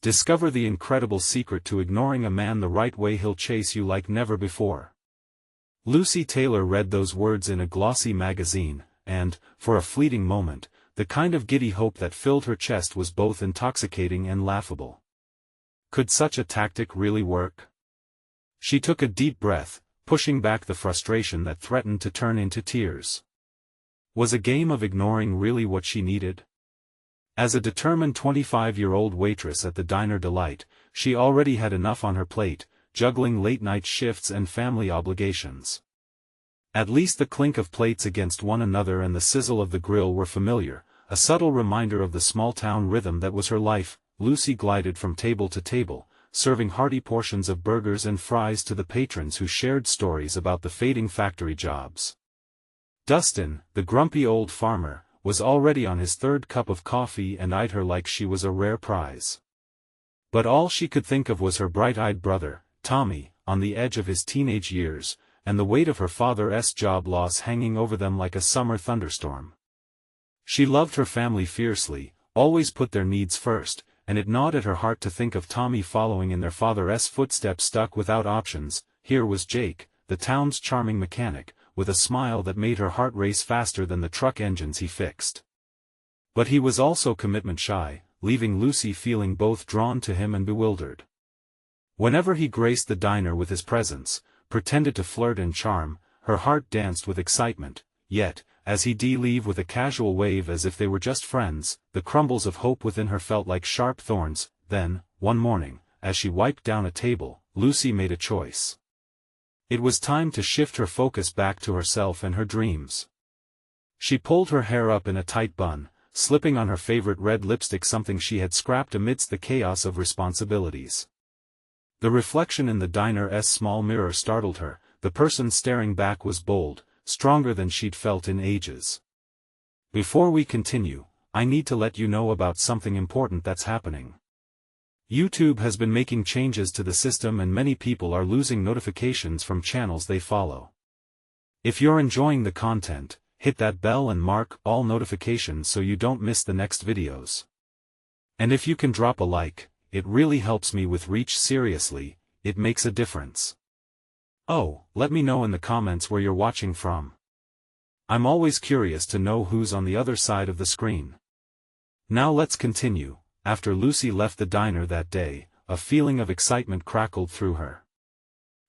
Discover the incredible secret to ignoring a man the right way. He'll chase you like never before. Lucy Taylor read those words in a glossy magazine, and, for a fleeting moment, the kind of giddy hope that filled her chest was both intoxicating and laughable. Could such a tactic really work? She took a deep breath, pushing back the frustration that threatened to turn into tears. Was a game of ignoring really what she needed? As a determined 25-year-old waitress at the Diner Delight, she already had enough on her plate, juggling late-night shifts and family obligations. At least the clink of plates against one another and the sizzle of the grill were familiar, a subtle reminder of the small-town rhythm that was her life. Lucy glided from table to table, serving hearty portions of burgers and fries to the patrons who shared stories about the fading factory jobs. Dustin, the grumpy old farmer, was already on his third cup of coffee and eyed her like she was a rare prize. But all she could think of was her bright-eyed brother, Tommy, on the edge of his teenage years, and the weight of her father's job loss hanging over them like a summer thunderstorm. She loved her family fiercely, always put their needs first, and it gnawed at her heart to think of Tommy following in their father's footsteps. Stuck without options, here was Jake, the town's charming mechanic, with a smile that made her heart race faster than the truck engines he fixed. But he was also commitment shy, leaving Lucy feeling both drawn to him and bewildered. Whenever he graced the diner with his presence, pretended to flirt and charm, her heart danced with excitement, yet, as he'd leave with a casual wave as if they were just friends, the crumbles of hope within her felt like sharp thorns. Then, one morning, as she wiped down a table, Lucy made a choice. It was time to shift her focus back to herself and her dreams. She pulled her hair up in a tight bun, slipping on her favorite red lipstick, something she had scrapped amidst the chaos of responsibilities. The reflection in the diner's small mirror startled her. The person staring back was bold, stronger than she'd felt in ages. Before we continue, I need to let you know about something important that's happening. YouTube has been making changes to the system and many people are losing notifications from channels they follow. If you're enjoying the content, hit that bell and mark all notifications so you don't miss the next videos. And if you can drop a like, it really helps me with reach. Seriously, it makes a difference. Oh, let me know in the comments where you're watching from. I'm always curious to know who's on the other side of the screen. Now let's continue. After Lucy left the diner that day, a feeling of excitement crackled through her.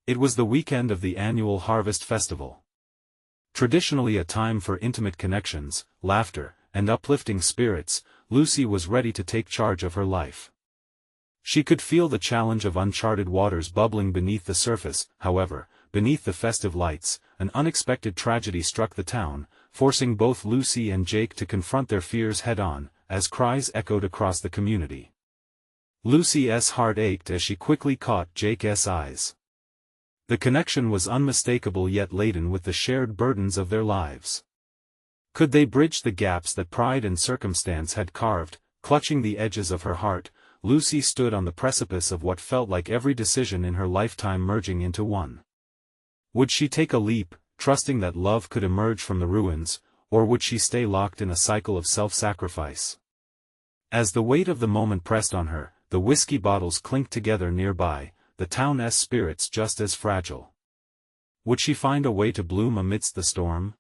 It was the weekend of the annual Harvest Festival. Traditionally a time for intimate connections, laughter, and uplifting spirits, Lucy was ready to take charge of her life. She could feel the challenge of uncharted waters bubbling beneath the surface. However, beneath the festive lights, an unexpected tragedy struck the town, forcing both Lucy and Jake to confront their fears head-on, as cries echoed across the community. Lucy's heart ached as she quickly caught Jake's eyes. The connection was unmistakable yet laden with the shared burdens of their lives. Could they bridge the gaps that pride and circumstance had carved? Clutching the edges of her heart, Lucy stood on the precipice of what felt like every decision in her lifetime merging into one. Would she take a leap, trusting that love could emerge from the ruins, or would she stay locked in a cycle of self-sacrifice? As the weight of the moment pressed on her, the whiskey bottles clinked together nearby, the town's spirits just as fragile. Would she find a way to bloom amidst the storm?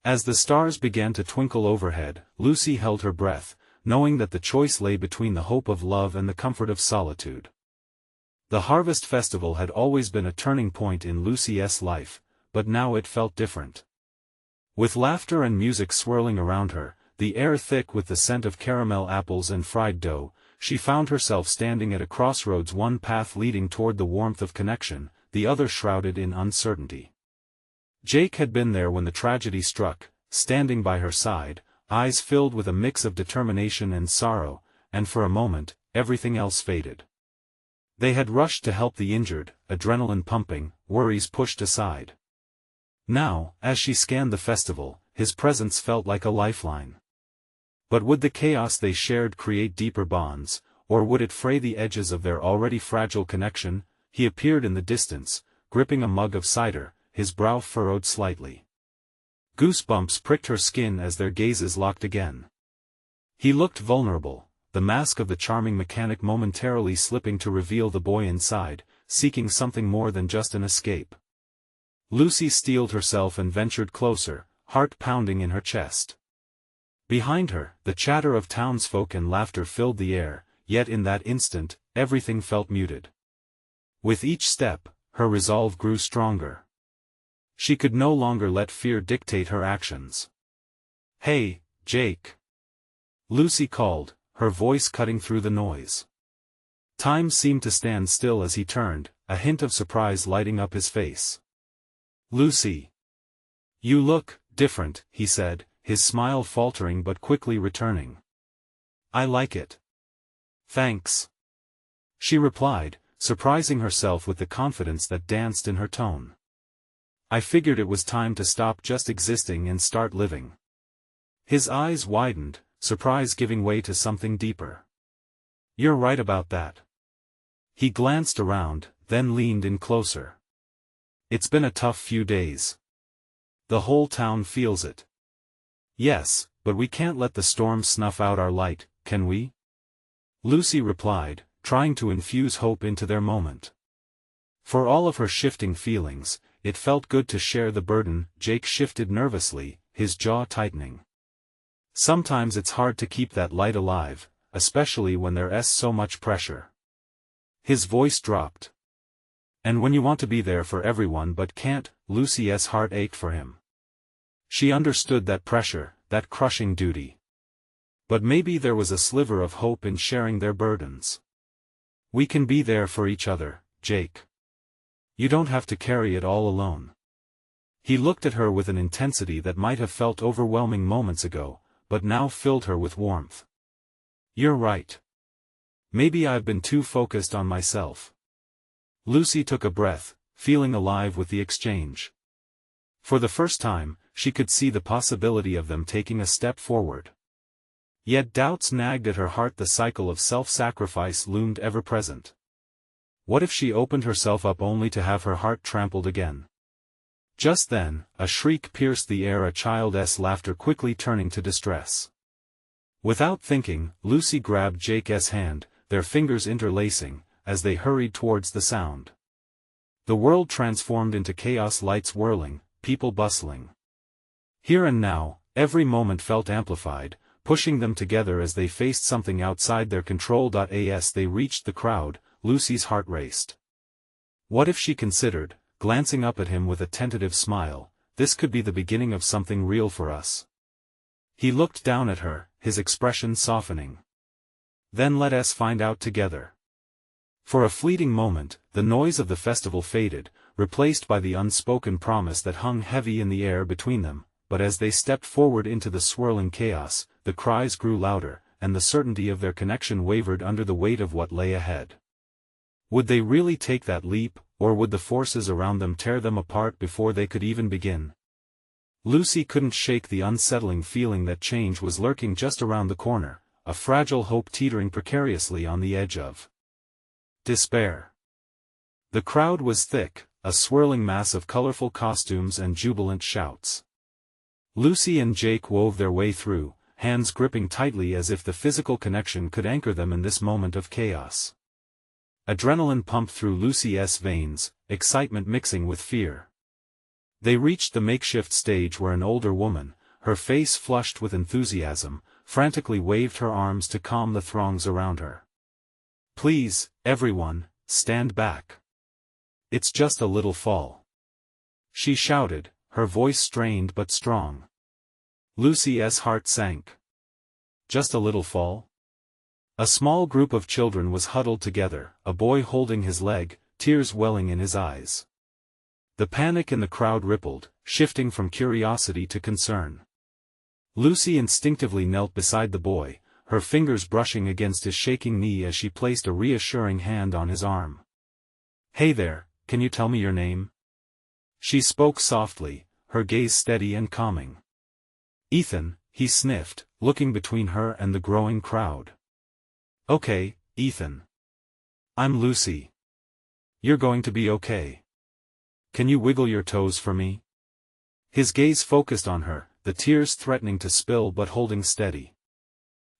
As the stars began to twinkle overhead, Lucy held her breath, knowing that the choice lay between the hope of love and the comfort of solitude. The Harvest Festival had always been a turning point in Lucy's life, but now it felt different. With laughter and music swirling around her, the air thick with the scent of caramel apples and fried dough, she found herself standing at a crossroads, one path leading toward the warmth of connection, the other shrouded in uncertainty. Jake had been there when the tragedy struck, standing by her side, eyes filled with a mix of determination and sorrow, and for a moment, everything else faded. They had rushed to help the injured, adrenaline pumping, worries pushed aside. Now, as she scanned the festival, his presence felt like a lifeline. But would the chaos they shared create deeper bonds, or would it fray the edges of their already fragile connection? He appeared in the distance, gripping a mug of cider, his brow furrowed slightly. Goosebumps pricked her skin as their gazes locked again. He looked vulnerable, the mask of the charming mechanic momentarily slipping to reveal the boy inside, seeking something more than just an escape. Lucy steeled herself and ventured closer, heart pounding in her chest. Behind her, the chatter of townsfolk and laughter filled the air, yet in that instant, everything felt muted. With each step, her resolve grew stronger. She could no longer let fear dictate her actions. "Hey, Jake!" Lucy called, her voice cutting through the noise. Time seemed to stand still as he turned, a hint of surprise lighting up his face. "Lucy! You look different," he said, his smile faltering but quickly returning. "I like it." "Thanks," she replied, surprising herself with the confidence that danced in her tone. "I figured it was time to stop just existing and start living." His eyes widened, surprise giving way to something deeper. "You're right about that." He glanced around, then leaned in closer. "It's been a tough few days. The whole town feels it." "Yes, but we can't let the storm snuff out our light, can we?" Lucy replied, trying to infuse hope into their moment. For all of her shifting feelings, it felt good to share the burden. Jake shifted nervously, his jaw tightening. Sometimes it's hard to keep that light alive, especially when there's so much pressure. His voice dropped. "And when you want to be there for everyone but can't," Lucy's heart ached for him. She understood that pressure, that crushing duty. But maybe there was a sliver of hope in sharing their burdens. "We can be there for each other, Jake. You don't have to carry it all alone." He looked at her with an intensity that might have felt overwhelming moments ago, but now filled her with warmth. "You're right. Maybe I've been too focused on myself." Lucy took a breath, feeling alive with the exchange. For the first time, she could see the possibility of them taking a step forward. Yet doubts nagged at her heart. The cycle of self-sacrifice loomed ever-present. What if she opened herself up only to have her heart trampled again? Just then, a shriek pierced the air, a child's laughter quickly turning to distress. Without thinking, Lucy grabbed Jake's hand, their fingers interlacing, as they hurried towards the sound. The world transformed into chaos, lights whirling, people bustling. Here and now, every moment felt amplified, pushing them together as they faced something outside their control. As they reached the crowd, Lucy's heart raced. What if, she considered, glancing up at him with a tentative smile, "This could be the beginning of something real for us." He looked down at her, his expression softening. "Then let us find out together." For a fleeting moment, the noise of the festival faded, replaced by the unspoken promise that hung heavy in the air between them. But as they stepped forward into the swirling chaos, the cries grew louder, and the certainty of their connection wavered under the weight of what lay ahead. Would they really take that leap, or would the forces around them tear them apart before they could even begin? Lucy couldn't shake the unsettling feeling that change was lurking just around the corner, a fragile hope teetering precariously on the edge of despair. The crowd was thick, a swirling mass of colorful costumes and jubilant shouts. Lucy and Jake wove their way through, hands gripping tightly as if the physical connection could anchor them in this moment of chaos. Adrenaline pumped through Lucy's veins, excitement mixing with fear. They reached the makeshift stage where an older woman, her face flushed with enthusiasm, frantically waved her arms to calm the throngs around her. "Please, everyone, stand back. It's just a little fall," she shouted, her voice strained but strong. Lucy's heart sank. Just a little fall? A small group of children was huddled together, a boy holding his leg, tears welling in his eyes. The panic in the crowd rippled, shifting from curiosity to concern. Lucy instinctively knelt beside the boy, her fingers brushing against his shaking knee as she placed a reassuring hand on his arm. "Hey there, can you tell me your name?" She spoke softly, her gaze steady and calming. "Ethan," he sniffed, looking between her and the growing crowd. "Okay, Ethan. I'm Lucy. You're going to be okay. Can you wiggle your toes for me?" His gaze focused on her, the tears threatening to spill but holding steady.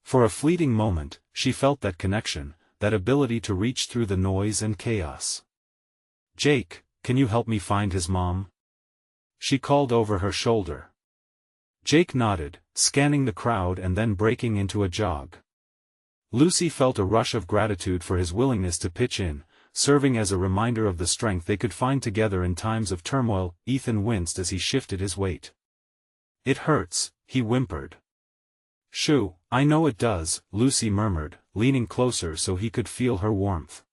For a fleeting moment, she felt that connection, that ability to reach through the noise and chaos. "Jake, can you help me find his mom?" she called over her shoulder. Jake nodded, scanning the crowd and then breaking into a jog. Lucy felt a rush of gratitude for his willingness to pitch in, serving as a reminder of the strength they could find together in times of turmoil. Ethan winced as he shifted his weight. "It hurts," he whimpered. "Shoo, I know it does," Lucy murmured, leaning closer so he could feel her warmth.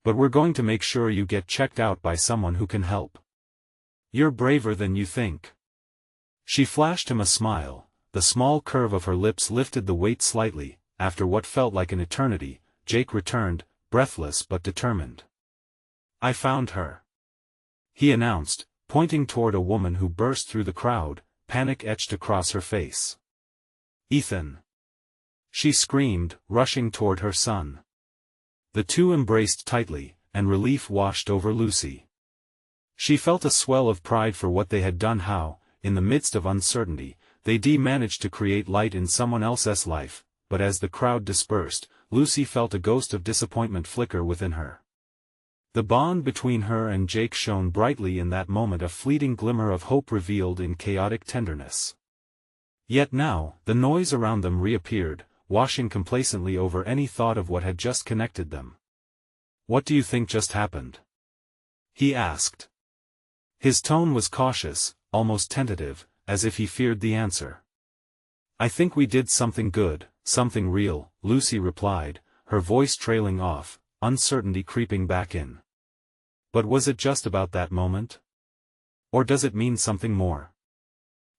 "But we're going to make sure you get checked out by someone who can help. You're braver than you think." She flashed him a smile. The small curve of her lips lifted the weight slightly. After what felt like an eternity, Jake returned, breathless but determined. "I found her," he announced, pointing toward a woman who burst through the crowd, panic etched across her face. "Ethan!" she screamed, rushing toward her son. The two embraced tightly, and relief washed over Lucy. She felt a swell of pride for what they had done. How, in the midst of uncertainty, they managed to create light in someone else's life. But as the crowd dispersed, Lucy felt a ghost of disappointment flicker within her. The bond between her and Jake shone brightly in that moment, a fleeting glimmer of hope revealed in chaotic tenderness. Yet now, the noise around them reappeared, washing complacently over any thought of what had just connected them. "What do you think just happened?" he asked. His tone was cautious, almost tentative, as if he feared the answer. "I think we did something good, something real," Lucy replied, her voice trailing off, uncertainty creeping back in. "But was it just about that moment? Or does it mean something more?"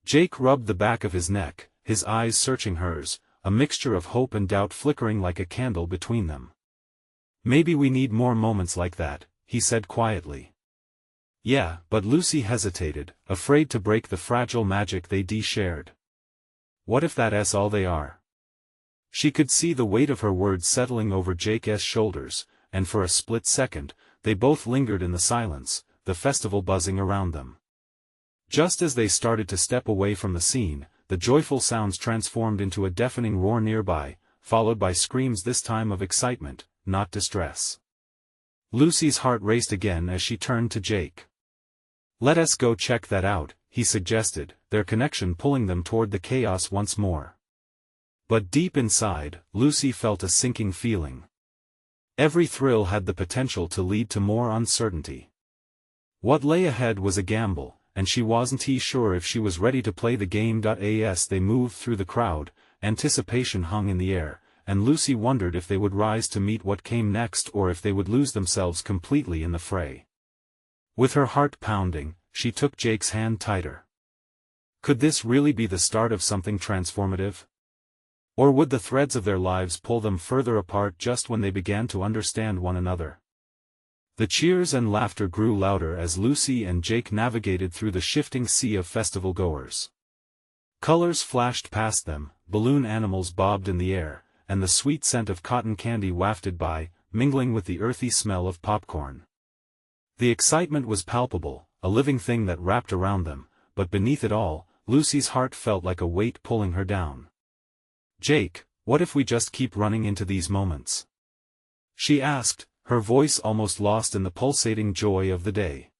Jake rubbed the back of his neck, his eyes searching hers, a mixture of hope and doubt flickering like a candle between them. "Maybe we need more moments like that," he said quietly. "Yeah," but Lucy hesitated, afraid to break the fragile magic they shared. What if that's all they are? She could see the weight of her words settling over Jake's shoulders, and for a split second, they both lingered in the silence, the festival buzzing around them. Just as they started to step away from the scene, the joyful sounds transformed into a deafening roar nearby, followed by screams, this time of excitement, not distress. Lucy's heart raced again as she turned to Jake. "Let us go check that out," he suggested, their connection pulling them toward the chaos once more. But deep inside, Lucy felt a sinking feeling. Every thrill had the potential to lead to more uncertainty. What lay ahead was a gamble, and she wasn't sure if she was ready to play the game. As they moved through the crowd, anticipation hung in the air, and Lucy wondered if they would rise to meet what came next or if they would lose themselves completely in the fray. With her heart pounding, she took Jake's hand tighter. Could this really be the start of something transformative? Or would the threads of their lives pull them further apart just when they began to understand one another? The cheers and laughter grew louder as Lucy and Jake navigated through the shifting sea of festival-goers. Colors flashed past them, balloon animals bobbed in the air, and the sweet scent of cotton candy wafted by, mingling with the earthy smell of popcorn. The excitement was palpable, a living thing that wrapped around them, but beneath it all, Lucy's heart felt like a weight pulling her down. "Jake, what if we just keep running into these moments?" she asked, her voice almost lost in the pulsating joy of the day.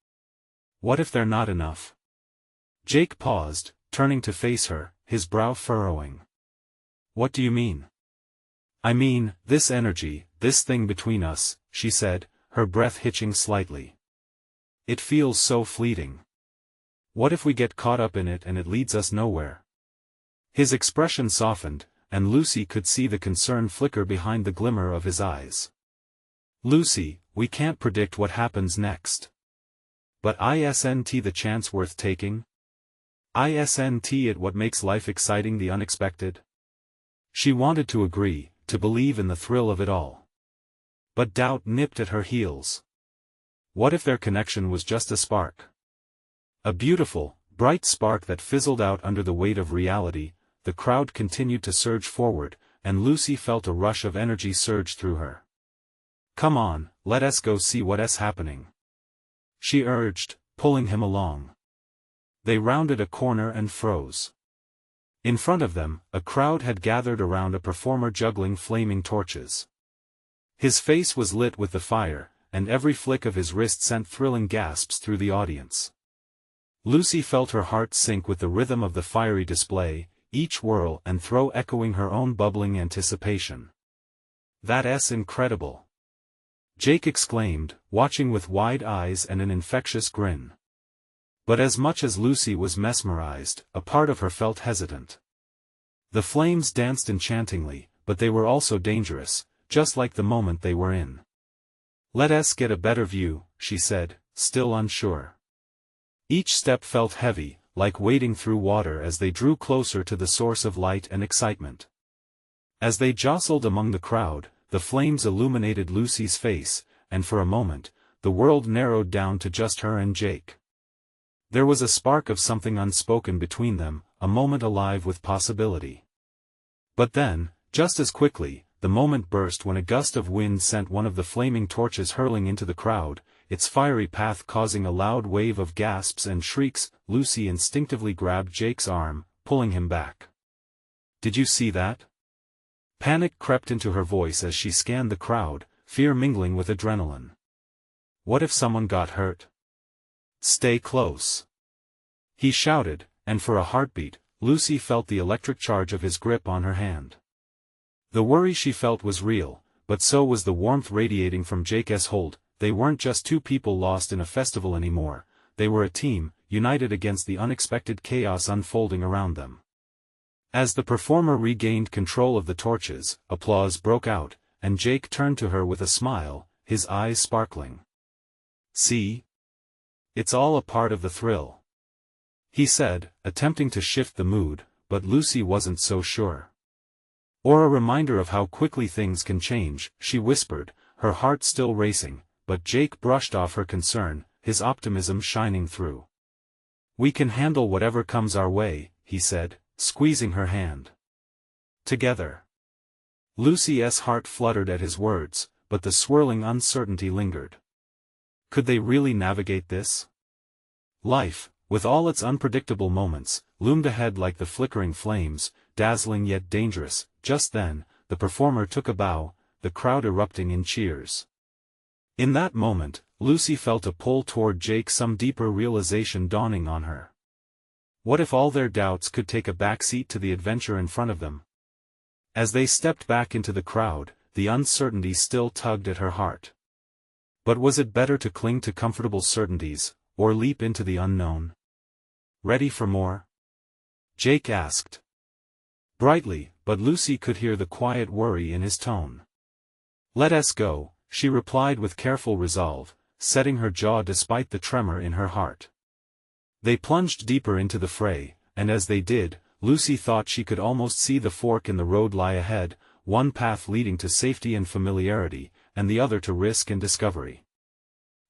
"What if they're not enough?" Jake paused, turning to face her, his brow furrowing. "What do you mean?" "I mean, this energy, this thing between us," she said, her breath hitching slightly. "It feels so fleeting. What if we get caught up in it and it leads us nowhere?" His expression softened, and Lucy could see the concern flicker behind the glimmer of his eyes. "Lucy, we can't predict what happens next. But isn't the chance worth taking? Isn't it what makes life exciting, the unexpected?" She wanted to agree, to believe in the thrill of it all. But doubt nipped at her heels. What if their connection was just a spark? A beautiful, bright spark that fizzled out under the weight of reality. The crowd continued to surge forward, and Lucy felt a rush of energy surge through her. "Come on, let us go see what's happening," she urged, pulling him along. They rounded a corner and froze. In front of them, a crowd had gathered around a performer juggling flaming torches. His face was lit with the fire, and every flick of his wrist sent thrilling gasps through the audience. Lucy felt her heart sink with the rhythm of the fiery display, each whirl and throw echoing her own bubbling anticipation. "That's incredible!" Jake exclaimed, watching with wide eyes and an infectious grin. But as much as Lucy was mesmerized, a part of her felt hesitant. The flames danced enchantingly, but they were also dangerous, just like the moment they were in. "Let us get a better view," she said, still unsure. Each step felt heavy, like wading through water as they drew closer to the source of light and excitement. As they jostled among the crowd, the flames illuminated Lucy's face, and for a moment, the world narrowed down to just her and Jake. There was a spark of something unspoken between them, a moment alive with possibility. But then, just as quickly, the moment burst when a gust of wind sent one of the flaming torches hurling into the crowd, its fiery path causing a loud wave of gasps and shrieks. Lucy instinctively grabbed Jake's arm, pulling him back. "Did you see that?" Panic crept into her voice as she scanned the crowd, fear mingling with adrenaline. "What if someone got hurt?" "Stay close," he shouted, and for a heartbeat, Lucy felt the electric charge of his grip on her hand. The worry she felt was real, but so was the warmth radiating from Jake's hold. They weren't just two people lost in a festival anymore, they were a team, united against the unexpected chaos unfolding around them. As the performer regained control of the torches, applause broke out, and Jake turned to her with a smile, his eyes sparkling. "See? It's all a part of the thrill," he said, attempting to shift the mood, but Lucy wasn't so sure. "Or a reminder of how quickly things can change," she whispered, her heart still racing, but Jake brushed off her concern, his optimism shining through. "We can handle whatever comes our way," he said, squeezing her hand. "Together." Lucy's heart fluttered at his words, but the swirling uncertainty lingered. Could they really navigate this? Life, with all its unpredictable moments, loomed ahead like the flickering flames, dazzling yet dangerous. Just then, the performer took a bow, the crowd erupting in cheers. In that moment, Lucy felt a pull toward Jake, some deeper realization dawning on her. What if all their doubts could take a backseat to the adventure in front of them? As they stepped back into the crowd, the uncertainty still tugged at her heart. But was it better to cling to comfortable certainties, or leap into the unknown? "Ready for more?" Jake asked. Brightly, but Lucy could hear the quiet worry in his tone. "Let us go," she replied with careful resolve, setting her jaw despite the tremor in her heart. They plunged deeper into the fray, and as they did, Lucy thought she could almost see the fork in the road lie ahead, one path leading to safety and familiarity, and the other to risk and discovery.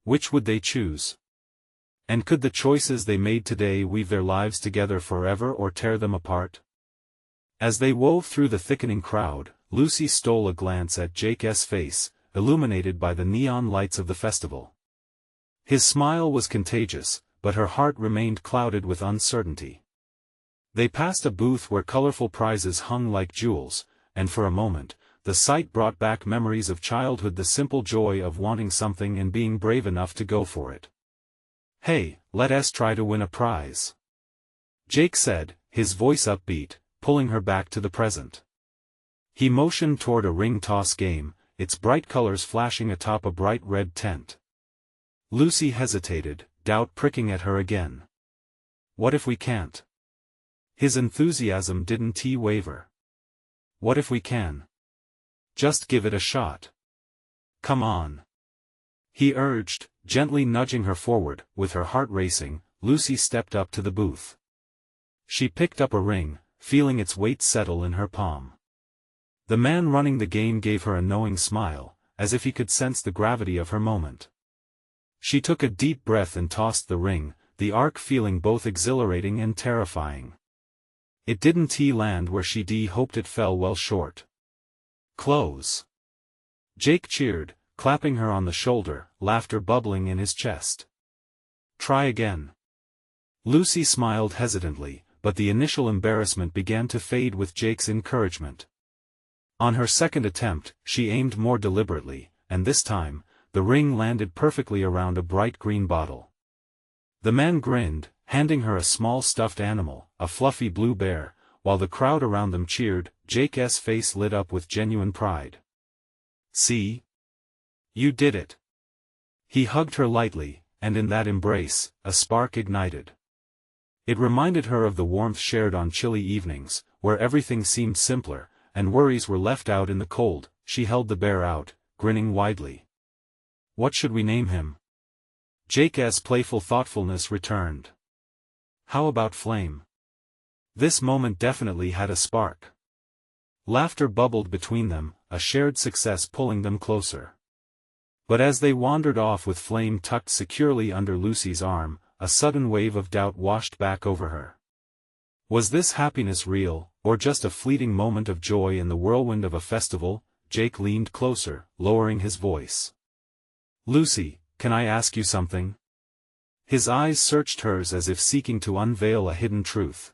Which would they choose? And could the choices they made today weave their lives together forever or tear them apart? As they wove through the thickening crowd, Lucy stole a glance at Jake's face, illuminated by the neon lights of the festival. His smile was contagious, but her heart remained clouded with uncertainty. They passed a booth where colorful prizes hung like jewels, and for a moment, the sight brought back memories of childhood, the simple joy of wanting something and being brave enough to go for it. "Hey, let us try to win a prize," Jake said, his voice upbeat, pulling her back to the present. He motioned toward a ring toss game, its bright colors flashing atop a bright red tent. Lucy hesitated, doubt pricking at her again. "What if we can't?" His enthusiasm didn't waver. "What if we can? Just give it a shot. Come on," he urged, gently nudging her forward. With her heart racing, Lucy stepped up to the booth. She picked up a ring, feeling its weight settle in her palm. The man running the game gave her a knowing smile, as if he could sense the gravity of her moment. She took a deep breath and tossed the ring, the arc feeling both exhilarating and terrifying. It didn't land where she hoped. It fell well short. "Close!" Jake cheered, clapping her on the shoulder, laughter bubbling in his chest. "Try again." Lucy smiled hesitantly, but the initial embarrassment began to fade with Jake's encouragement. On her second attempt, she aimed more deliberately, and this time, the ring landed perfectly around a bright green bottle. The man grinned, handing her a small stuffed animal, a fluffy blue bear, while the crowd around them cheered. Jake's face lit up with genuine pride. "See? You did it." He hugged her lightly, and in that embrace, a spark ignited. It reminded her of the warmth shared on chilly evenings, where everything seemed simpler, and worries were left out in the cold. She held the bear out, grinning widely. "What should we name him?" Jake's playful thoughtfulness returned. "How about Flame?" This moment definitely had a spark. Laughter bubbled between them, a shared success pulling them closer. But as they wandered off with Flame tucked securely under Lucy's arm, a sudden wave of doubt washed back over her. Was this happiness real, or just a fleeting moment of joy in the whirlwind of a festival? Jake leaned closer, lowering his voice. "Lucy, can I ask you something?" His eyes searched hers as if seeking to unveil a hidden truth.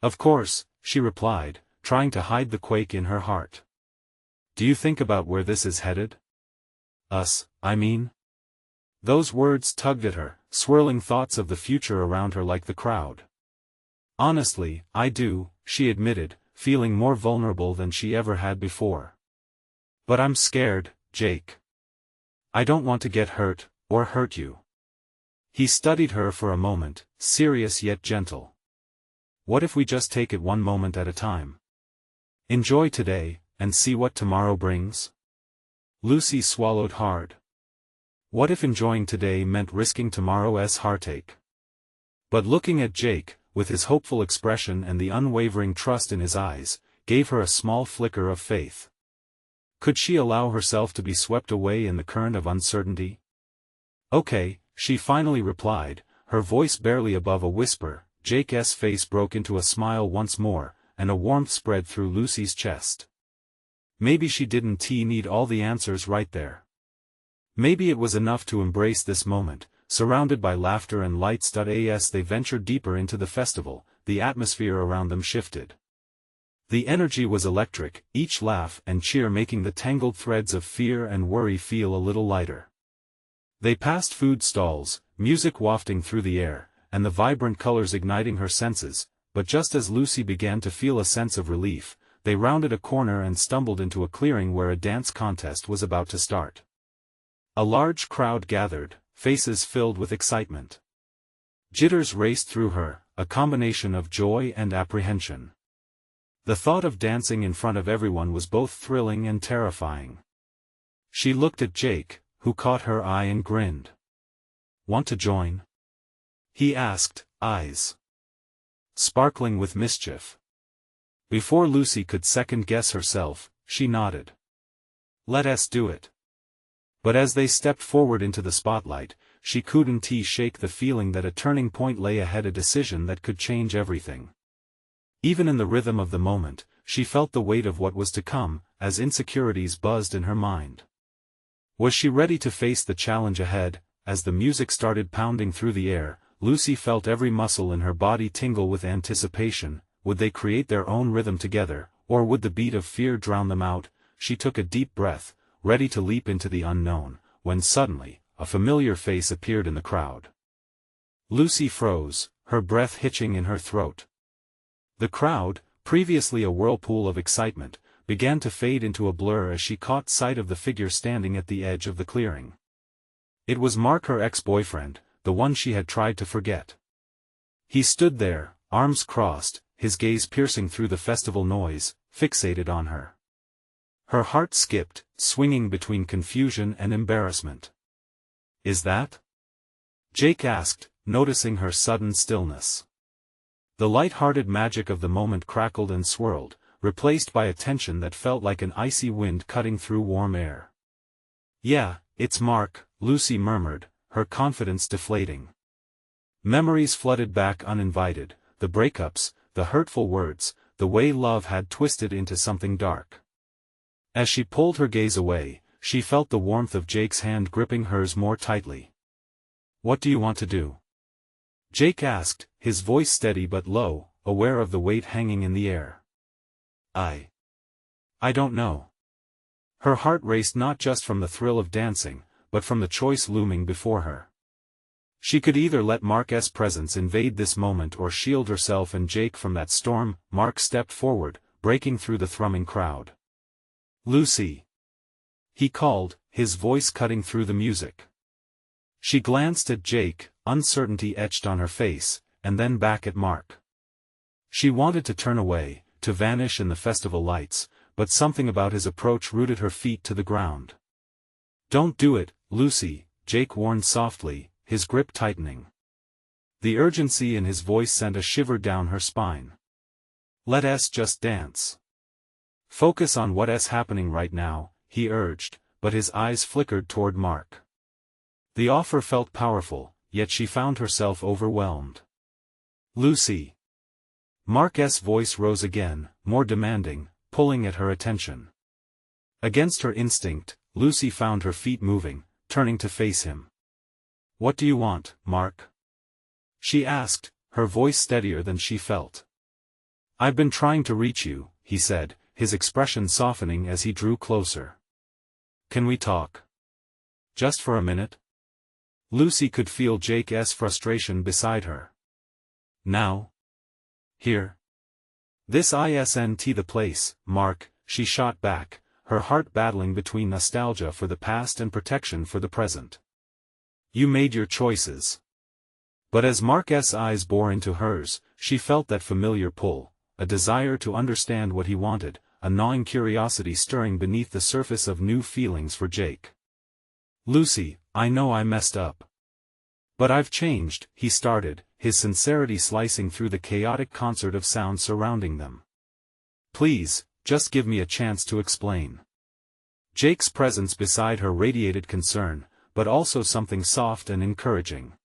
"Of course," she replied, trying to hide the quake in her heart. "Do you think about where this is headed? Us, I mean?" Those words tugged at her, swirling thoughts of the future around her like the crowd. "Honestly, I do," she admitted, feeling more vulnerable than she ever had before. "But I'm scared, Jake. I don't want to get hurt, or hurt you." He studied her for a moment, serious yet gentle. "What if we just take it one moment at a time? Enjoy today, and see what tomorrow brings?" Lucy swallowed hard. What if enjoying today meant risking tomorrow's heartache? But looking at Jake, with his hopeful expression and the unwavering trust in his eyes, gave her a small flicker of faith. Could she allow herself to be swept away in the current of uncertainty? "Okay," she finally replied, her voice barely above a whisper. Jake's face broke into a smile once more, and a warmth spread through Lucy's chest. Maybe she didn't need all the answers right there. Maybe it was enough to embrace this moment, surrounded by laughter and lights. As they ventured deeper into the festival, the atmosphere around them shifted. The energy was electric, each laugh and cheer making the tangled threads of fear and worry feel a little lighter. They passed food stalls, music wafting through the air, and the vibrant colors igniting her senses, but just as Lucy began to feel a sense of relief, they rounded a corner and stumbled into a clearing where a dance contest was about to start. A large crowd gathered, faces filled with excitement. Jitters raced through her, a combination of joy and apprehension. The thought of dancing in front of everyone was both thrilling and terrifying. She looked at Jake, who caught her eye and grinned. "Want to join?" he asked, eyes sparkling with mischief. Before Lucy could second-guess herself, she nodded. "Let us do it." But as they stepped forward into the spotlight, she couldn't shake the feeling that a turning point lay ahead, a decision that could change everything. Even in the rhythm of the moment, she felt the weight of what was to come, as insecurities buzzed in her mind. Was she ready to face the challenge ahead? As the music started pounding through the air, Lucy felt every muscle in her body tingle with anticipation. Would they create their own rhythm together, or would the beat of fear drown them out? She took a deep breath, ready to leap into the unknown, when suddenly, a familiar face appeared in the crowd. Lucy froze, her breath hitching in her throat. The crowd, previously a whirlpool of excitement, began to fade into a blur as she caught sight of the figure standing at the edge of the clearing. It was Mark, her ex-boyfriend, the one she had tried to forget. He stood there, arms crossed, his gaze piercing through the festival noise, fixated on her. Her heart skipped, swinging between confusion and embarrassment. "Is that?" Jake asked, noticing her sudden stillness. The light-hearted magic of the moment crackled and swirled, replaced by a tension that felt like an icy wind cutting through warm air. "Yeah, it's Mark," Lucy murmured, her confidence deflating. Memories flooded back uninvited, the breakups, the hurtful words, the way love had twisted into something dark. As she pulled her gaze away, she felt the warmth of Jake's hand gripping hers more tightly. "What do you want to do?" Jake asked, his voice steady but low. aware of the weight hanging in the air. I don't know. Her heart raced not just from the thrill of dancing, but from the choice looming before her. She could either let Mark's presence invade this moment or shield herself and Jake from that storm. Mark stepped forward, breaking through the thrumming crowd. "Lucy!" he called, his voice cutting through the music. She glanced at Jake, uncertainty etched on her face, and then back at Mark. She wanted to turn away, to vanish in the festival lights, but something about his approach rooted her feet to the ground. "Don't do it, Lucy," Jake warned softly, his grip tightening. The urgency in his voice sent a shiver down her spine. "Let us just dance. Focus on what's happening right now," he urged, but his eyes flickered toward Mark. The offer felt powerful, yet she found herself overwhelmed. "Lucy." Mark's voice rose again, more demanding, pulling at her attention. Against her instinct, Lucy found her feet moving, turning to face him. "What do you want, Mark?" she asked, her voice steadier than she felt. "I've been trying to reach you," he said, his expression softening as he drew closer. "Can we talk? Just for a minute?" Lucy could feel Jake's frustration beside her. "Now? Here? This isn't the place, Mark," she shot back, her heart battling between nostalgia for the past and protection for the present. "You made your choices." But as Mark's eyes bore into hers, she felt that familiar pull, a desire to understand what he wanted, a gnawing curiosity stirring beneath the surface of new feelings for Jake. "Lucy, I know I messed up. But I've changed," he started, his sincerity slicing through the chaotic concert of sound surrounding them. "Please, just give me a chance to explain." Jake's presence beside her radiated concern, but also something soft and encouraging.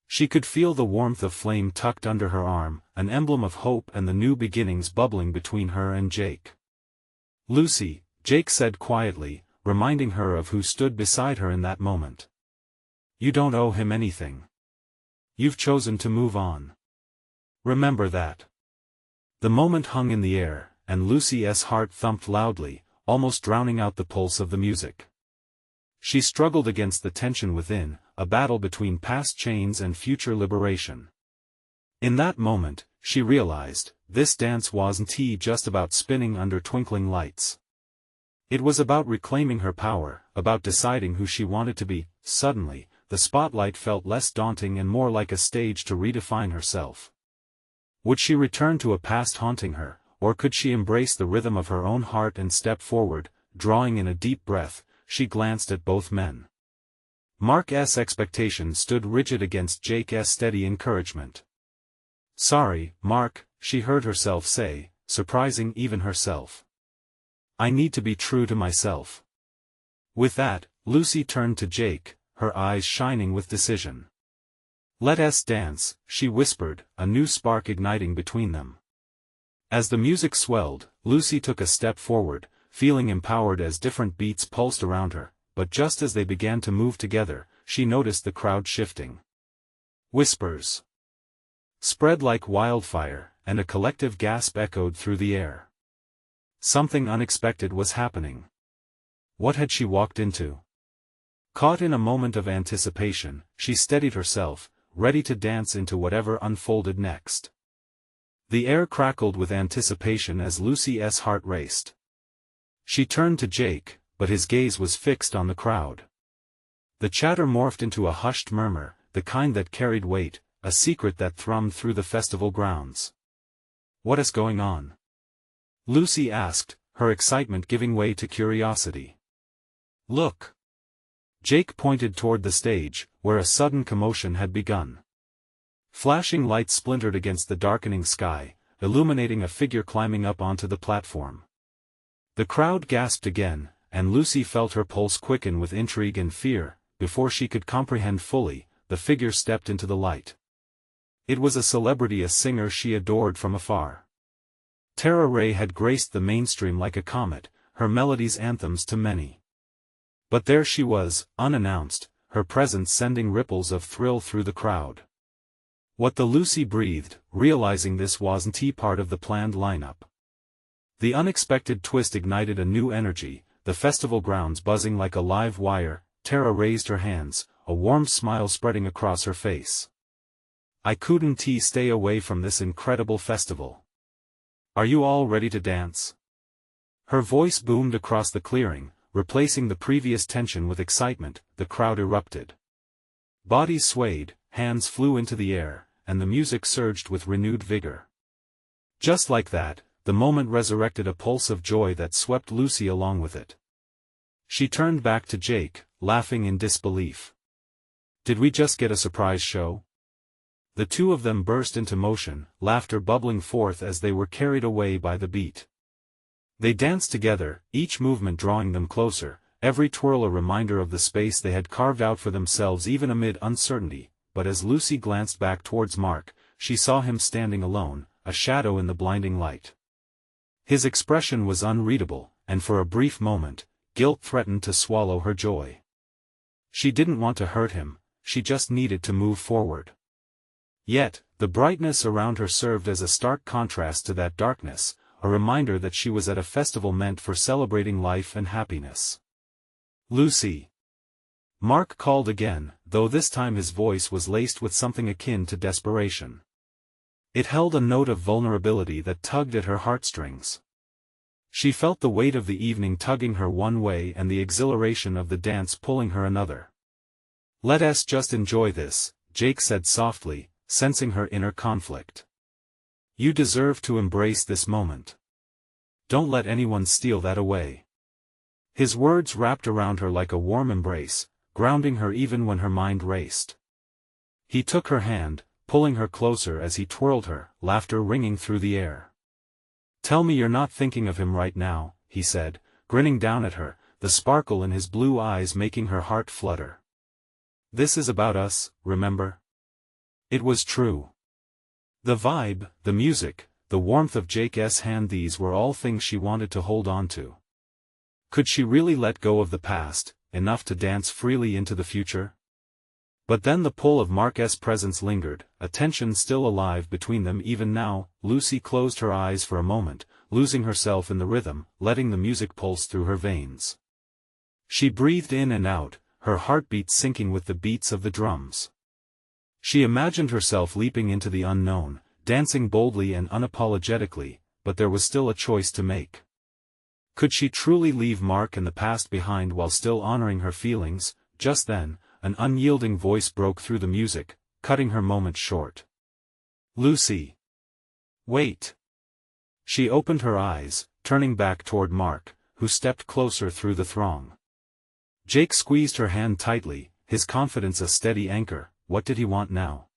She could feel the warmth of flame tucked under her arm, an emblem of hope and the new beginnings bubbling between her and Jake. "Lucy," Jake said quietly, reminding her of who stood beside her in that moment. "You don't owe him anything. You've chosen to move on. Remember that." The moment hung in the air, and Lucy's heart thumped loudly, almost drowning out the pulse of the music. She struggled against the tension within, a battle between past chains and future liberation. In that moment, she realized, this dance wasn't just about spinning under twinkling lights. It was about reclaiming her power, about deciding who she wanted to be. Suddenly, the spotlight felt less daunting and more like a stage to redefine herself. Would she return to a past haunting her, or could she embrace the rhythm of her own heart and step forward? Drawing in a deep breath, she glanced at both men. Mark's expectation stood rigid against Jake's steady encouragement. "Sorry, Mark," she heard herself say, surprising even herself. "I need to be true to myself." With that, Lucy turned to Jake, her eyes shining with decision. "Let us dance," she whispered, a new spark igniting between them. As the music swelled, Lucy took a step forward, feeling empowered as different beats pulsed around her, but just as they began to move together, she noticed the crowd shifting. Whispers spread like wildfire, and a collective gasp echoed through the air. Something unexpected was happening. What had she walked into? Caught in a moment of anticipation, she steadied herself, ready to dance into whatever unfolded next. The air crackled with anticipation as Lucy's heart raced. She turned to Jake, but his gaze was fixed on the crowd. The chatter morphed into a hushed murmur, the kind that carried weight, a secret that thrummed through the festival grounds. "What is going on?" Lucy asked, her excitement giving way to curiosity. "Look." Jake pointed toward the stage, where a sudden commotion had begun. Flashing lights splintered against the darkening sky, illuminating a figure climbing up onto the platform. The crowd gasped again, and Lucy felt her pulse quicken with intrigue and fear. Before she could comprehend fully, the figure stepped into the light. It was a celebrity, a singer she adored from afar. Tara Ray had graced the mainstream like a comet, her melodies anthems to many. But there she was, unannounced, her presence sending ripples of thrill through the crowd. What the Lucy breathed, realizing this wasn't part of the planned lineup. The unexpected twist ignited a new energy, the festival grounds buzzing like a live wire. Tara raised her hands, a warm smile spreading across her face. I couldn't stay away from this incredible festival. Are you all ready to dance? Her voice boomed across the clearing, replacing the previous tension with excitement. The crowd erupted. Bodies swayed, hands flew into the air, and the music surged with renewed vigor. Just like that, the moment resurrected a pulse of joy that swept Lucy along with it. She turned back to Jake, laughing in disbelief. Did we just get a surprise show? The two of them burst into motion, laughter bubbling forth as they were carried away by the beat. They danced together, each movement drawing them closer, every twirl a reminder of the space they had carved out for themselves even amid uncertainty. But as Lucy glanced back towards Mark, she saw him standing alone, a shadow in the blinding light. His expression was unreadable, and for a brief moment, guilt threatened to swallow her joy. She didn't want to hurt him, she just needed to move forward. Yet, the brightness around her served as a stark contrast to that darkness, a reminder that she was at a festival meant for celebrating life and happiness. Lucy. Mark called again, though this time his voice was laced with something akin to desperation. It held a note of vulnerability that tugged at her heartstrings. She felt the weight of the evening tugging her one way and the exhilaration of the dance pulling her another. Let us just enjoy this, Jake said softly, sensing her inner conflict. You deserve to embrace this moment. Don't let anyone steal that away. His words wrapped around her like a warm embrace, grounding her even when her mind raced. He took her hand, pulling her closer as he twirled her, laughter ringing through the air. Tell me you're not thinking of him right now, he said, grinning down at her, the sparkle in his blue eyes making her heart flutter. This is about us, remember? It was true. The vibe, the music, the warmth of Jake's hand, these were all things she wanted to hold on to. Could she really let go of the past, enough to dance freely into the future? But then the pull of Mark's presence lingered, a tension still alive between them even now. Lucy closed her eyes for a moment, losing herself in the rhythm, letting the music pulse through her veins. She breathed in and out, her heartbeat syncing with the beats of the drums. She imagined herself leaping into the unknown, dancing boldly and unapologetically, but there was still a choice to make. Could she truly leave Mark and the past behind while still honoring her feelings? Just then, an unyielding voice broke through the music, cutting her moment short. Lucy. Wait. She opened her eyes, turning back toward Mark, who stepped closer through the throng. Jake squeezed her hand tightly, his confidence a steady anchor. What did he want now?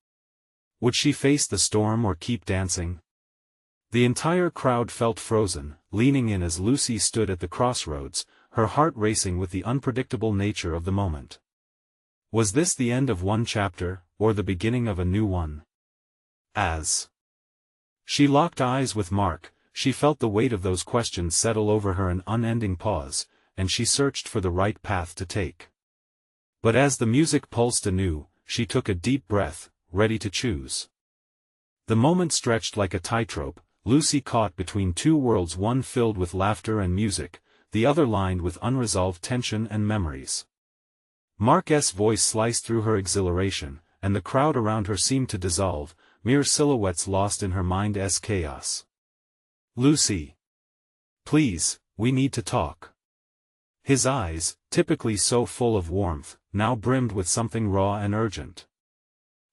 Would she face the storm or keep dancing? The entire crowd felt frozen, leaning in as Lucy stood at the crossroads, her heart racing with the unpredictable nature of the moment. Was this the end of one chapter, or the beginning of a new one? As she locked eyes with Mark, she felt the weight of those questions settle over her, an unending pause, and she searched for the right path to take. But as the music pulsed anew, she took a deep breath, ready to choose. The moment stretched like a tightrope, Lucy caught between two worlds, one filled with laughter and music, the other lined with unresolved tension and memories. Mark's voice sliced through her exhilaration, and the crowd around her seemed to dissolve, mere silhouettes lost in her mind's chaos. Lucy. Please, we need to talk. His eyes, typically so full of warmth, now brimmed with something raw and urgent.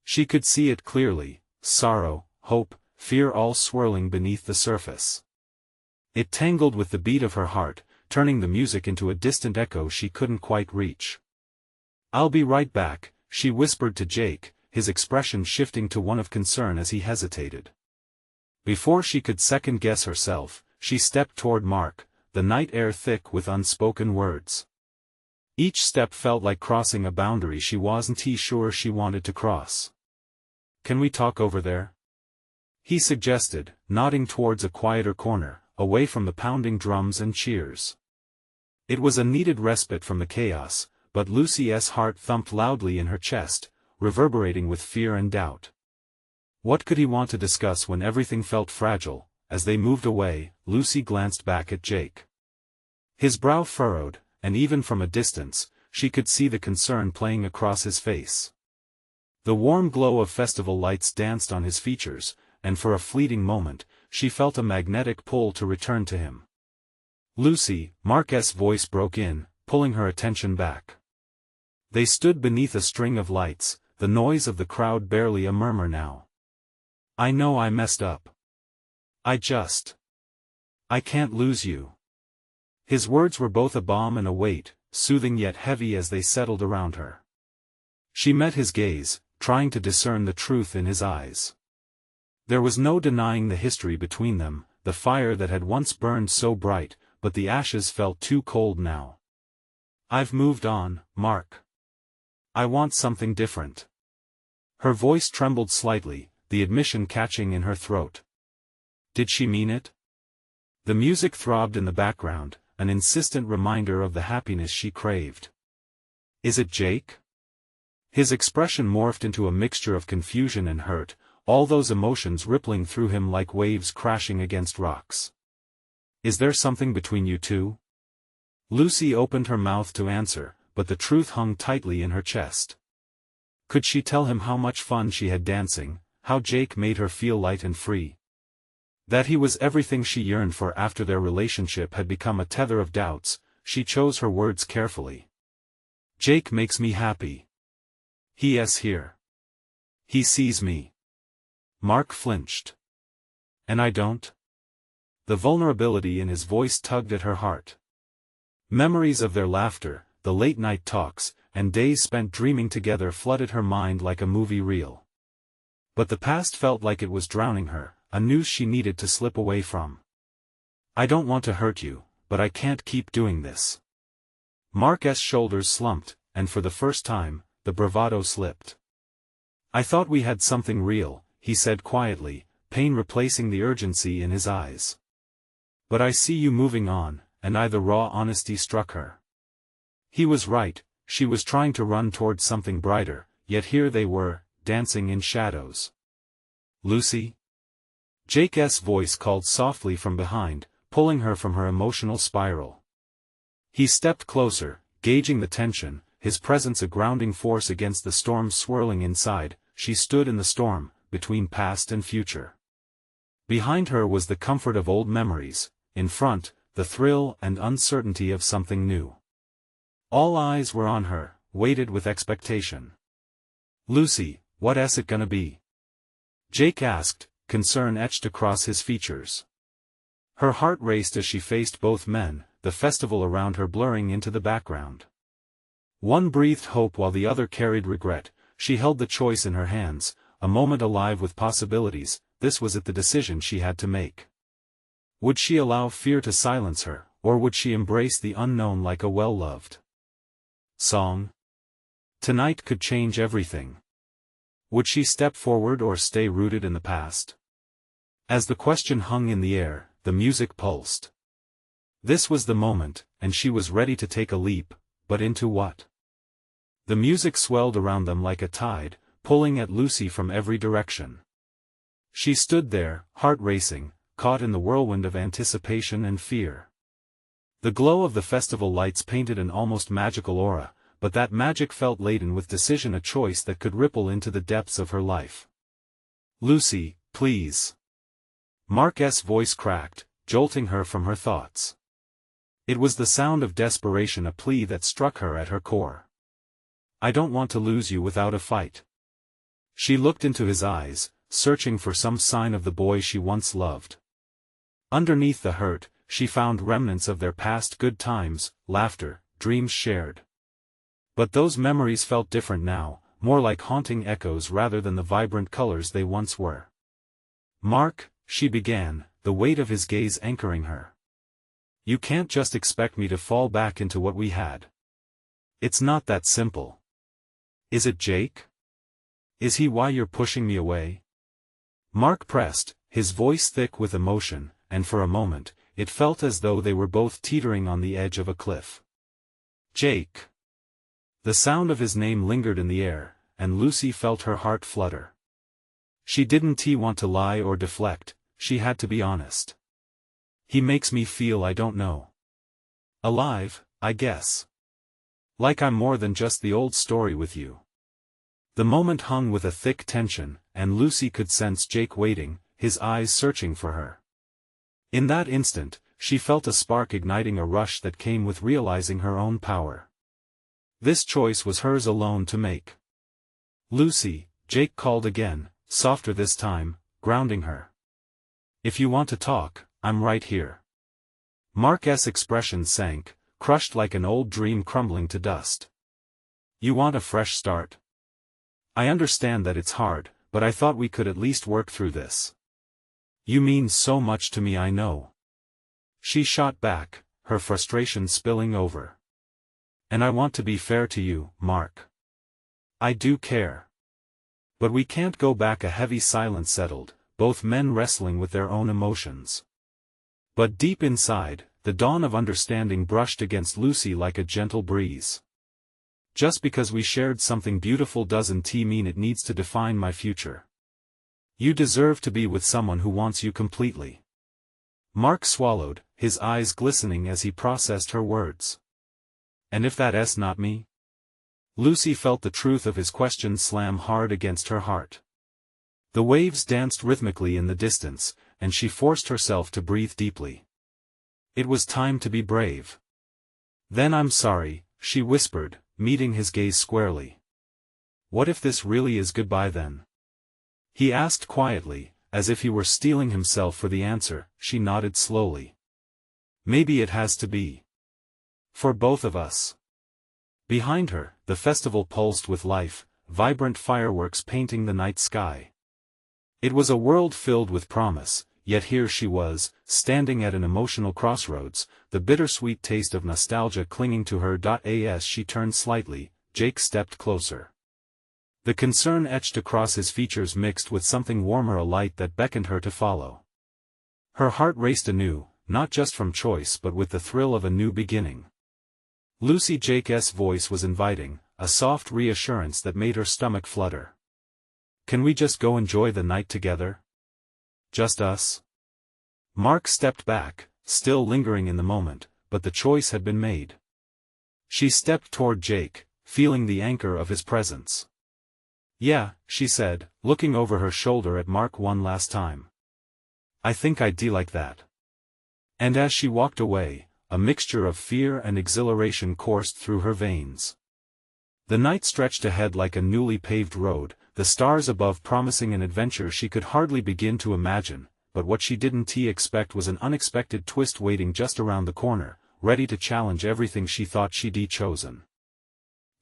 She could see it clearly, sorrow, hope, fear all swirling beneath the surface. It tangled with the beat of her heart, turning the music into a distant echo she couldn't quite reach. I'll be right back, she whispered to Jake, his expression shifting to one of concern as he hesitated. Before she could second-guess herself, she stepped toward Mark, the night air thick with unspoken words. Each step felt like crossing a boundary she wasn't sure she wanted to cross. Can we talk over there? He suggested, nodding towards a quieter corner, away from the pounding drums and cheers. It was a needed respite from the chaos, but Lucy's heart thumped loudly in her chest, reverberating with fear and doubt. What could he want to discuss when everything felt fragile? As they moved away, Lucy glanced back at Jake. His brow furrowed, and even from a distance, she could see the concern playing across his face. The warm glow of festival lights danced on his features, and for a fleeting moment, she felt a magnetic pull to return to him. "Lucy," Mark's voice broke in, pulling her attention back. They stood beneath a string of lights, the noise of the crowd barely a murmur now. "I know I messed up. I can't lose you." His words were both a balm and a weight, soothing yet heavy as they settled around her. She met his gaze, trying to discern the truth in his eyes. There was no denying the history between them, the fire that had once burned so bright, but the ashes felt too cold now. "I've moved on, Mark. I want something different." Her voice trembled slightly, the admission catching in her throat. Did she mean it? The music throbbed in the background, an insistent reminder of the happiness she craved. "Is it Jake?" His expression morphed into a mixture of confusion and hurt, all those emotions rippling through him like waves crashing against rocks. "Is there something between you two?" Lucy opened her mouth to answer, but the truth hung tightly in her chest. Could she tell him how much fun she had dancing, how Jake made her feel light and free? That he was everything she yearned for after their relationship had become a tether of doubts. She chose her words carefully. "Jake makes me happy. He's here. He sees me." Mark flinched. "And I don't?" The vulnerability in his voice tugged at her heart. Memories of their laughter, the late-night talks, and days spent dreaming together flooded her mind like a movie reel. But the past felt like it was drowning her, a noose she needed to slip away from. "I don't want to hurt you, but I can't keep doing this." Mark's shoulders slumped, and for the first time, the bravado slipped. "I thought we had something real," he said quietly, pain replacing the urgency in his eyes. "But I see you moving on," and the raw honesty struck her. He was right, she was trying to run towards something brighter, yet here they were, dancing in shadows. "Lucy?" Jake's voice called softly from behind, pulling her from her emotional spiral. He stepped closer, gauging the tension, his presence a grounding force against the storm swirling inside. She stood in the storm, between past and future. Behind her was the comfort of old memories, in front, the thrill and uncertainty of something new. All eyes were on her, weighted with expectation. "Lucy, what's it gonna be?" Jake asked, concern etched across his features. Her heart raced as she faced both men, the festival around her blurring into the background. One breathed hope while the other carried regret. She held the choice in her hands, a moment alive with possibilities. This was it, the decision she had to make. Would she allow fear to silence her, or would she embrace the unknown like a well-loved song? Tonight could change everything. Would she step forward or stay rooted in the past? As the question hung in the air, the music pulsed. This was the moment, and she was ready to take a leap, but into what? The music swelled around them like a tide, pulling at Lucy from every direction. She stood there, heart racing, caught in the whirlwind of anticipation and fear. The glow of the festival lights painted an almost magical aura, but that magic felt laden with decision, a choice that could ripple into the depths of her life. "Lucy, please." Mark's voice cracked, jolting her from her thoughts. It was the sound of desperation, a plea that struck her at her core. "I don't want to lose you without a fight." She looked into his eyes, searching for some sign of the boy she once loved. Underneath the hurt, she found remnants of their past good times, laughter, dreams shared. But those memories felt different now, more like haunting echoes rather than the vibrant colors they once were. "Mark," she began, the weight of his gaze anchoring her. "You can't just expect me to fall back into what we had. It's not that simple. Is it Jake? Is he why you're pushing me away?" Mark pressed, his voice thick with emotion, and for a moment, it felt as though they were both teetering on the edge of a cliff. "Jake." The sound of his name lingered in the air, and Lucy felt her heart flutter. She didn't want to lie or deflect, she had to be honest. He makes me feel I don't know. Alive, I guess. Like I'm more than just the old story with you. The moment hung with a thick tension, and Lucy could sense Jake waiting, his eyes searching for her. In that instant, she felt a spark igniting a rush that came with realizing her own power. This choice was hers alone to make. Lucy, Jake called again, softer this time, grounding her. If you want to talk, I'm right here. Mark's expression sank, crushed like an old dream crumbling to dust. You want a fresh start? I understand that it's hard, but I thought we could at least work through this. You mean so much to me, I know. She shot back, her frustration spilling over. And I want to be fair to you, Mark. I do care. But we can't go back. A heavy silence settled, both men wrestling with their own emotions. But deep inside, the dawn of understanding brushed against Lucy like a gentle breeze. Just because we shared something beautiful doesn't mean it needs to define my future. You deserve to be with someone who wants you completely. Mark swallowed, his eyes glistening as he processed her words. And if that's not me? Lucy felt the truth of his question slam hard against her heart. The waves danced rhythmically in the distance, and she forced herself to breathe deeply. It was time to be brave. Then I'm sorry, she whispered, meeting his gaze squarely. What if this really is goodbye then? He asked quietly, as if he were steeling himself for the answer. She nodded slowly. Maybe it has to be. For both of us. Behind her, the festival pulsed with life, vibrant fireworks painting the night sky. It was a world filled with promise, yet here she was, standing at an emotional crossroads, the bittersweet taste of nostalgia clinging to her. As she turned slightly, Jake stepped closer. The concern etched across his features mixed with something warmer, a light that beckoned her to follow. Her heart raced anew, not just from choice but with the thrill of a new beginning. Lucy. Jake's voice was inviting, a soft reassurance that made her stomach flutter. Can we just go enjoy the night together? Just us? Mark stepped back, still lingering in the moment, but the choice had been made. She stepped toward Jake, feeling the anchor of his presence. Yeah, she said, looking over her shoulder at Mark one last time. I think I'd like that. And as she walked away, a mixture of fear and exhilaration coursed through her veins. The night stretched ahead like a newly paved road, the stars above promising an adventure she could hardly begin to imagine, but what she didn't expect was an unexpected twist waiting just around the corner, ready to challenge everything she thought she'd chosen.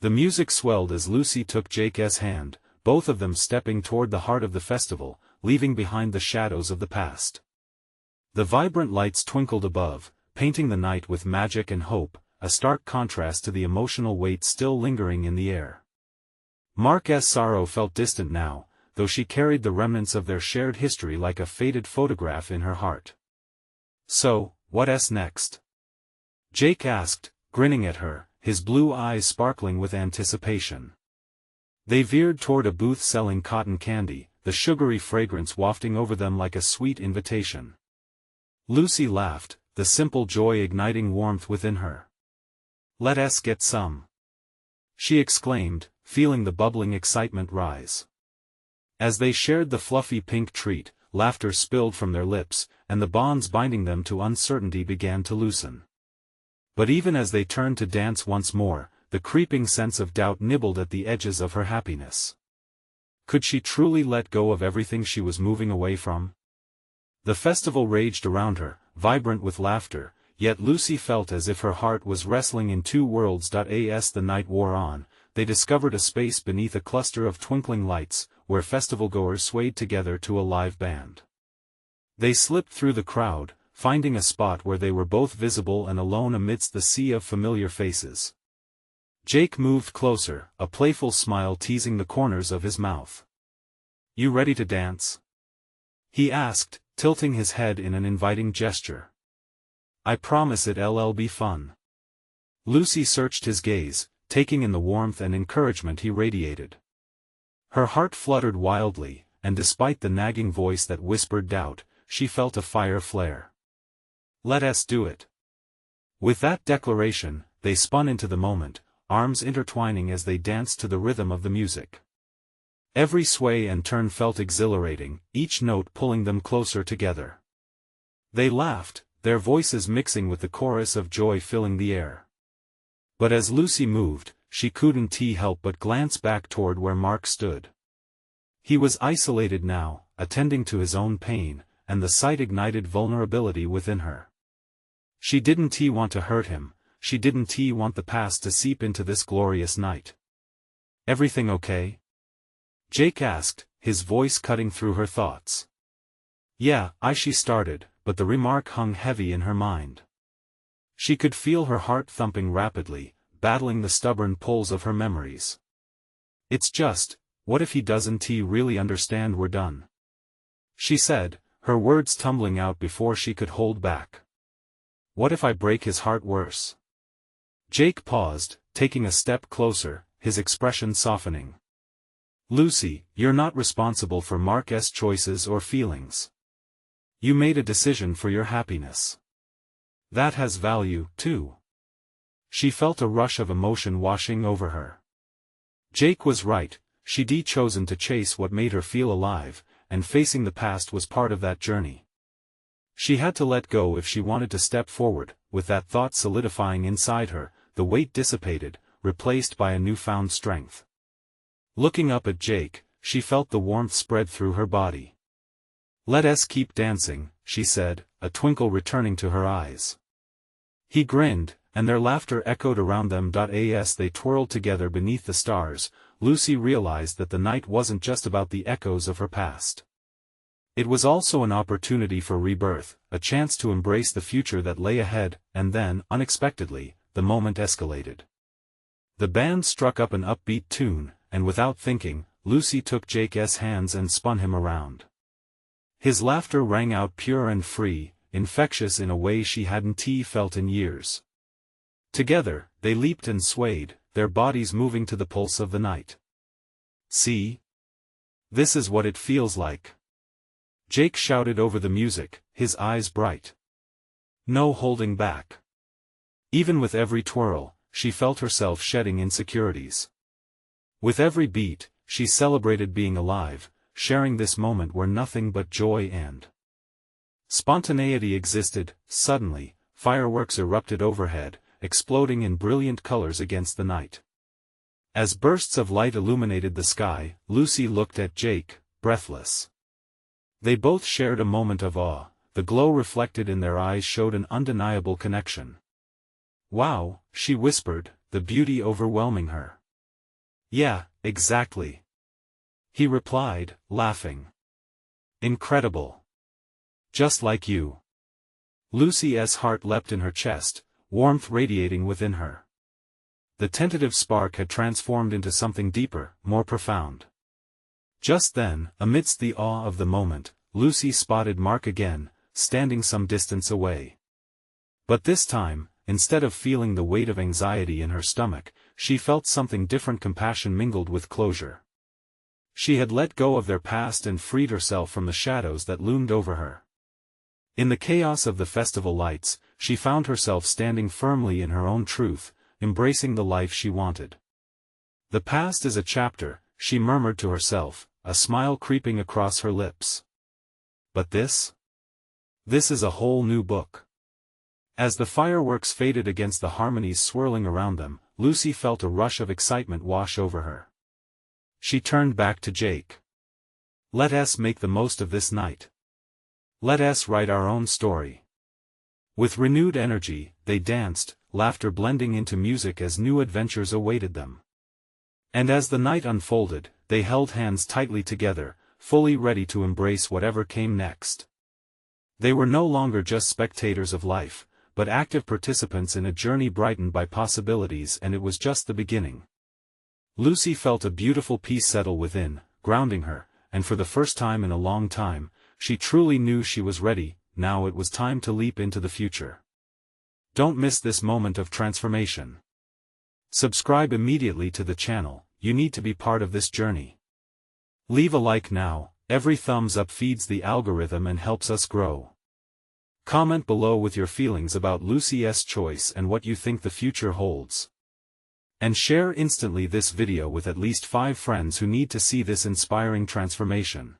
The music swelled as Lucy took Jake's hand, both of them stepping toward the heart of the festival, leaving behind the shadows of the past. The vibrant lights twinkled above, painting the night with magic and hope, a stark contrast to the emotional weight still lingering in the air. Mark's sorrow felt distant now, though she carried the remnants of their shared history like a faded photograph in her heart. So, what's next? Jake asked, grinning at her, his blue eyes sparkling with anticipation. They veered toward a booth selling cotton candy, the sugary fragrance wafting over them like a sweet invitation. Lucy laughed, the simple joy igniting warmth within her. Let's get some. She exclaimed, feeling the bubbling excitement rise. As they shared the fluffy pink treat, laughter spilled from their lips, and the bonds binding them to uncertainty began to loosen. But even as they turned to dance once more, the creeping sense of doubt nibbled at the edges of her happiness. Could she truly let go of everything she was moving away from? The festival raged around her, vibrant with laughter, yet Lucy felt as if her heart was wrestling in two worlds. As the night wore on, they discovered a space beneath a cluster of twinkling lights, where festivalgoers swayed together to a live band. They slipped through the crowd, finding a spot where they were both visible and alone amidst the sea of familiar faces. Jake moved closer, a playful smile teasing the corners of his mouth. You ready to dance? He asked, tilting his head in an inviting gesture. I promise it'll be fun. Lucy searched his gaze, taking in the warmth and encouragement he radiated. Her heart fluttered wildly, and despite the nagging voice that whispered doubt, she felt a fire flare. "Let us do it." With that declaration, they spun into the moment, arms intertwining as they danced to the rhythm of the music. Every sway and turn felt exhilarating, each note pulling them closer together. They laughed, their voices mixing with the chorus of joy filling the air. But as Lucy moved, she couldn't help but glance back toward where Mark stood. He was isolated now, attending to his own pain, and the sight ignited vulnerability within her. She didn't want to hurt him, she didn't want the past to seep into this glorious night. "Everything okay?" Jake asked, his voice cutting through her thoughts. "Yeah, she started, but the remark hung heavy in her mind. She could feel her heart thumping rapidly, battling the stubborn pulls of her memories. "It's just, what if he doesn't really understand we're done?" she said, her words tumbling out before she could hold back. "What if I break his heart worse?" Jake paused, taking a step closer, his expression softening. "Lucy, you're not responsible for Mark's choices or feelings. You made a decision for your happiness. That has value, too." She felt a rush of emotion washing over her. Jake was right, she'd chosen to chase what made her feel alive, and facing the past was part of that journey. She had to let go if she wanted to step forward. With that thought solidifying inside her, the weight dissipated, replaced by a newfound strength. Looking up at Jake, she felt the warmth spread through her body. "Let us keep dancing," she said, a twinkle returning to her eyes. He grinned, and their laughter echoed around them. As they twirled together beneath the stars, Lucy realized that the night wasn't just about the echoes of her past. It was also an opportunity for rebirth, a chance to embrace the future that lay ahead, and then, unexpectedly, the moment escalated. The band struck up an upbeat tune, and without thinking, Lucy took Jake's hands and spun him around. His laughter rang out pure and free, infectious in a way she hadn't felt in years. Together, they leaped and swayed, their bodies moving to the pulse of the night. "See? This is what it feels like," Jake shouted over the music, his eyes bright. No holding back. Even with every twirl, she felt herself shedding insecurities. With every beat, she celebrated being alive, sharing this moment where nothing but joy and spontaneity existed. Suddenly, fireworks erupted overhead, exploding in brilliant colors against the night. As bursts of light illuminated the sky, Lucy looked at Jake, breathless. They both shared a moment of awe, the glow reflected in their eyes showed an undeniable connection. "Wow," she whispered, the beauty overwhelming her. "Yeah, exactly," he replied, laughing. "Incredible. Just like you." Lucy's heart leapt in her chest, warmth radiating within her. The tentative spark had transformed into something deeper, more profound. Just then, amidst the awe of the moment, Lucy spotted Mark again, standing some distance away. But this time, instead of feeling the weight of anxiety in her stomach, she felt something different. Compassion mingled with closure. She had let go of their past and freed herself from the shadows that loomed over her. In the chaos of the festival lights, she found herself standing firmly in her own truth, embracing the life she wanted. "The past is a chapter," she murmured to herself, a smile creeping across her lips. "But this? This is a whole new book." As the fireworks faded against the harmonies swirling around them, Lucy felt a rush of excitement wash over her. She turned back to Jake. "Let us make the most of this night. Let us write our own story." With renewed energy, they danced, laughter blending into music as new adventures awaited them. And as the night unfolded, they held hands tightly together, fully ready to embrace whatever came next. They were no longer just spectators of life, but active participants in a journey brightened by possibilities, and it was just the beginning. Lucy felt a beautiful peace settle within, grounding her, and for the first time in a long time, she truly knew she was ready. Now it was time to leap into the future. Don't miss this moment of transformation. Subscribe immediately to the channel, you need to be part of this journey. Leave a like now, Every thumbs up feeds the algorithm and helps us grow. Comment below with your feelings about Lucy's choice and what you think the future holds. And share instantly this video with at least 5 friends who need to see this inspiring transformation.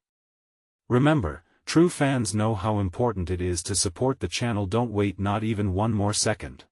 Remember, true fans know how important it is to support the channel. Don't wait not even one more second.